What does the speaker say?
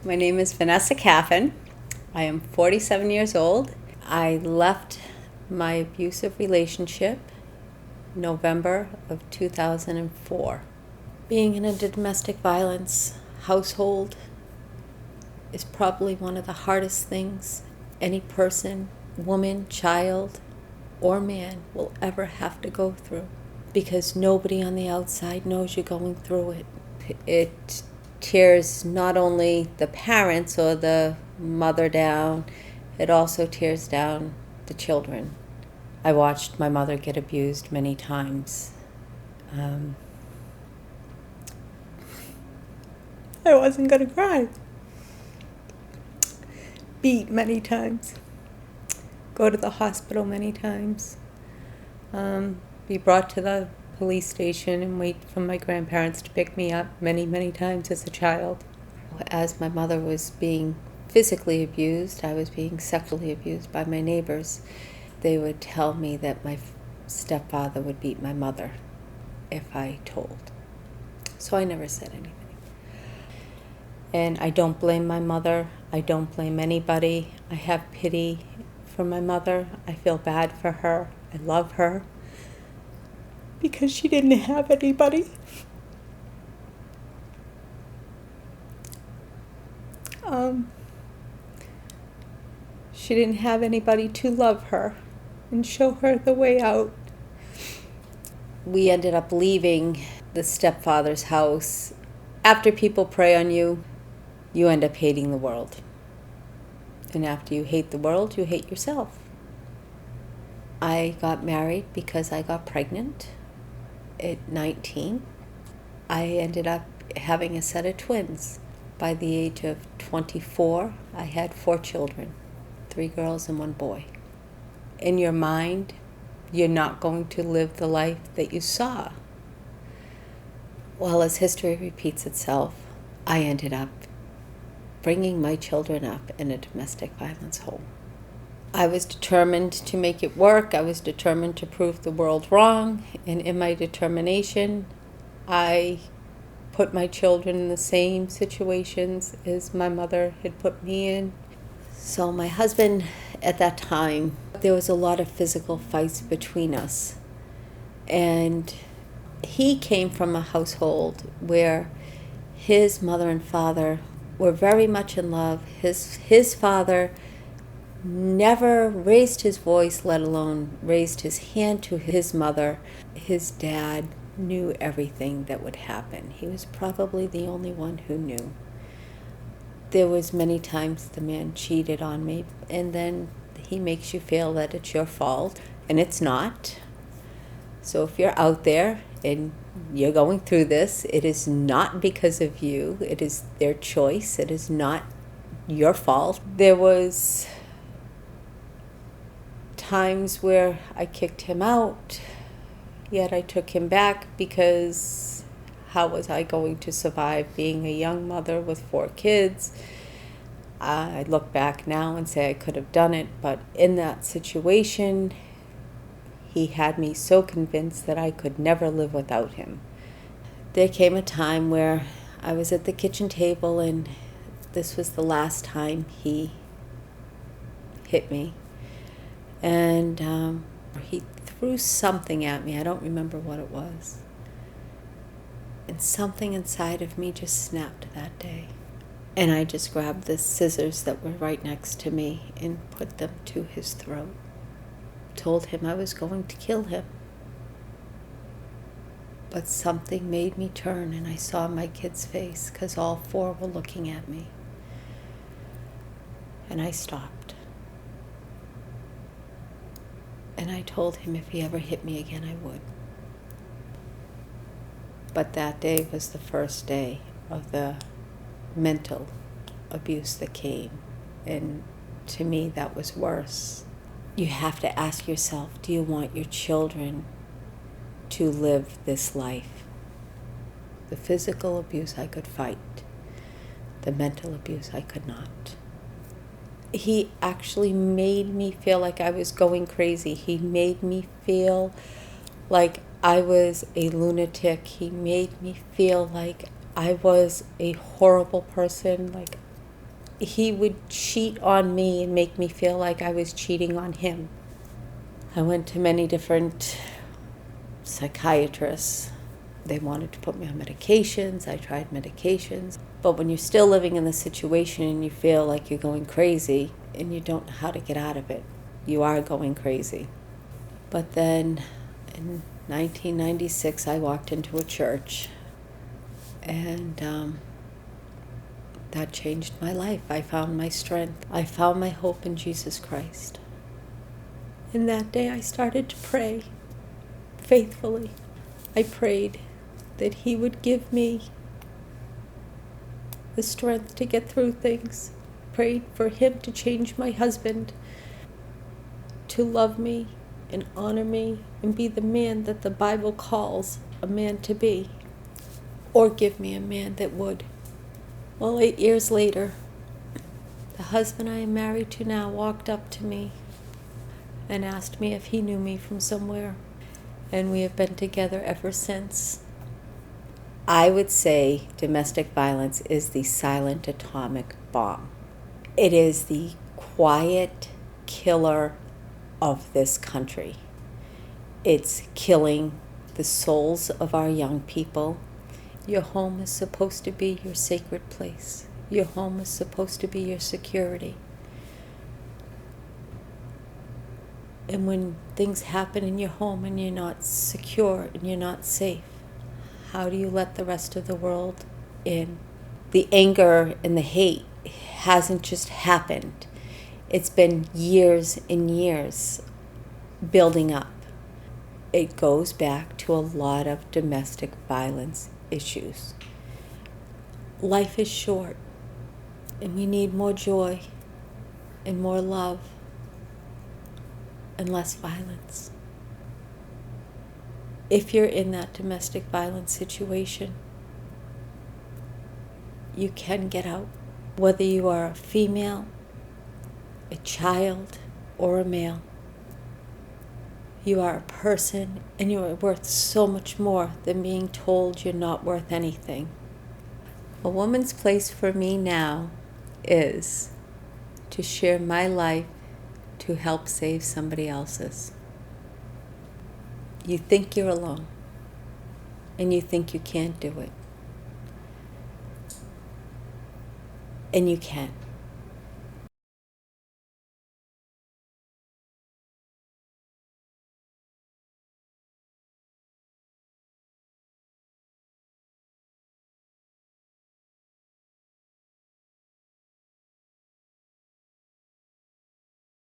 My name is Vanessa. I am 47 years old. I left my abusive relationship November of 2004. Being in a domestic violence household is probably one of the hardest things any person, woman, child, or man will ever have to go through, because nobody on the outside knows you're going through it. It tears not only the parents or the mother down, it also tears down the children. I watched my mother get abused many times. I wasn't going to cry. Beat many times. Go to the hospital many times. Be brought to the police station and wait for my grandparents to pick me up many, many times as a child. As my mother was being physically abused, I was being sexually abused by my neighbors. They would tell me that my stepfather would beat my mother if I told. So I never said anything. And I don't blame my mother. I don't blame anybody. I have pity for my mother. I feel bad for her. I love her because she didn't have anybody. She didn't have anybody to love her and show her the way out. We ended up leaving the stepfather's house. After people prey on you, you end up hating the world. And after you hate the world, you hate yourself. I got married because I got pregnant at 19. I ended up having a set of twins. By the age of 24, I had 4 children, 3 girls and 1 boy. In your mind, you're not going to live the life that you saw. Well, as history repeats itself, I ended up bringing my children up in a domestic violence home. I was determined to make it work. I was determined to prove the world wrong. And in my determination, I put my children in the same situations as my mother had put me in. So my husband, at that time, there was a lot of physical fights between us. And he came from a household where his mother and father were very much in love. His father never raised his voice, let alone raised his hand to his mother. His dad knew everything that would happen. He was probably the only one who knew. There was many times the man cheated on me, and then he makes you feel that it's your fault, and it's not. So if you're out there and you're going through this, it is not because of you. It is their choice. It is not your fault. There was times where I kicked him out, yet I took him back because how was I going to survive being a young mother with 4 kids? I look back now and say I could have done it, but in that situation, he had me so convinced that I could never live without him. There came a time where I was at the kitchen table, and this was the last time he hit me. And he threw something at me. I don't remember what it was. And something inside of me just snapped that day. And I just grabbed the scissors that were right next to me and put them to his throat. Told him I was going to kill him. But something made me turn, and I saw my kid's face because all 4 were looking at me. And I stopped. And I told him if he ever hit me again, I would. But that day was the first day of the mental abuse that came. And to me, that was worse. You have to ask yourself, do you want your children to live this life? The physical abuse I could fight. The mental abuse I could not. He actually made me feel like I was going crazy. He made me feel like I was a lunatic. He made me feel like I was a horrible person, like he would cheat on me and make me feel like I was cheating on him. I went to many different psychiatrists. They wanted to put me on medications. I tried medications. But when you're still living in the situation and you feel like you're going crazy and you don't know how to get out of it, you are going crazy. But then in 1996, I walked into a church, and that changed my life. I found my strength. I found my hope in Jesus Christ. And that day I started to pray faithfully. I prayed that he would give me the strength to get through things. Prayed for him to change my husband, to love me and honor me and be the man that the Bible calls a man to be, or give me a man that would. Well, 8 years later, the husband I am married to now walked up to me and asked me if he knew me from somewhere, and we have been together ever since. I would say domestic violence is the silent atomic bomb. It is the quiet killer of this country. It's killing the souls of our young people. Your home is supposed to be your sacred place. Your home is supposed to be your security. And when things happen in your home and you're not secure and you're not safe, how do you let the rest of the world in? The anger and the hate hasn't just happened. It's been years and years building up. It goes back to a lot of domestic violence issues. Life is short, and we need more joy and more love and less violence. If you're in that domestic violence situation, you can get out. Whether you are a female, a child, or a male, you are a person, and you are worth so much more than being told you're not worth anything. A woman's place for me now is to share my life to help save somebody else's. You think you're alone, and you think you can't do it. And you can.